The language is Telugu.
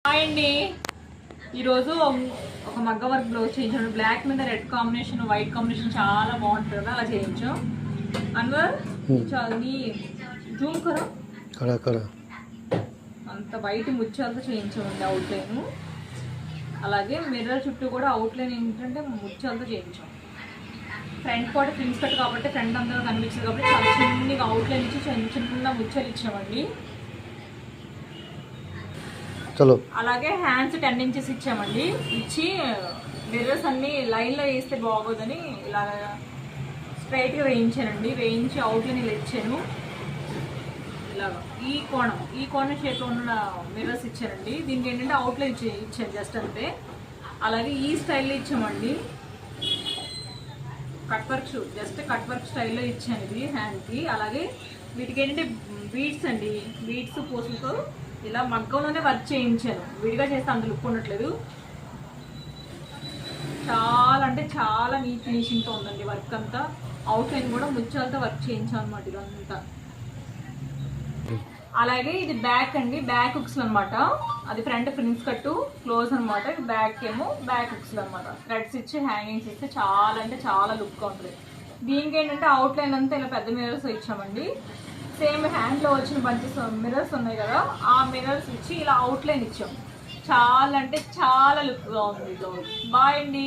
హాయ్ అండి. ఈరోజు ఒక మగ్గ వర్క్ బ్లౌజ్ చేయించాను. బ్లాక్ మీద రెడ్ కాంబినేషన్, వైట్ కాంబినేషన్ చాలా బాగుంటుంది కదా, అలా చేయించాం. అన్వర్ నీ జూమ్ కరా అంత బయట ముత్యాలతో చేయించామండి అవుట్లైన్. అలాగే మిర్రర్ చుట్టూ కూడా అవుట్లైన్ ఏంటంటే ముత్యాలతో చేయించాం. ఫ్రంట్ కూడా ఫ్రిన్స్ కట్ కాబట్టి ఫ్రంట్ అంతా కనిపించదు కాబట్టి చాలా చిన్నగా అవుట్లైన్ ఇచ్చి చిన్న ముత్యాలు ఇచ్చామండి. అలాగే హ్యాండ్స్ 10 ఇంచెస్ ఇచ్చామండి. ఇచ్చి మిర్రర్స్ అన్ని లైన్లో వేస్తే బాగోదని ఇలా స్ట్రైట్గా వేయించానండి. వేయించి అవుట్లైన్ ఇలా ఇచ్చాను. ఇలాగా ఈ కోణం షేప్లో ఉన్న మిర్రర్స్ ఇచ్చానండి. దీనికి ఏంటంటే అవుట్లైన్ ఇచ్చాను జస్ట్ అంతే. అలాగే ఈ స్టైల్లో ఇచ్చామండి. కట్ వర్క్ స్టైల్లో ఇచ్చాను ఇది హ్యాండ్కి. అలాగే వీటికి ఏంటంటే బీడ్స్ అండి, బీడ్స్ పూసలతో ఇలా మగ్గంలోనే వర్క్ చేయించాను. విడిగా చేస్తే అంత లుక్ ఉండట్లేదు. చాలా అంటే చాలా నీట్ ఫినిషింగ్తో ఉందండి వర్క్ అంతా. అవుట్లైన్ కూడా ముత్యాలతో వర్క్ చేయించాను అనమాట ఇదంతా. అలాగే ఇది బ్యాక్ అండి, బ్యాక్ హుక్స్ అనమాట. అది ఫ్రంట్ ఫ్రిన్స్ కట్టు క్లోజ్ అనమాట. బ్యాక్ ఏమో బ్యాక్ హుక్స్ అనమాట. థ్రెడ్స్ ఇచ్చి హ్యాంగింగ్స్ ఇస్తే చాలా అంటే చాలా లుక్గా ఉంటుంది. దీనికి ఏంటంటే అవుట్లైన్ అంతా ఇలా పెద్ద మిర్రర్స్ ఇచ్చామండి. సేమ్ హ్యాండ్లో వచ్చిన బంచెస్ మిర్రర్స్ ఉన్నాయి కదా, ఆ మిర్రర్స్ ఇచ్చి ఇలా అవుట్లైన్ ఇచ్చాం. చాలా అంటే చాలా లుక్గా ఉంది. బాయ్ అండి.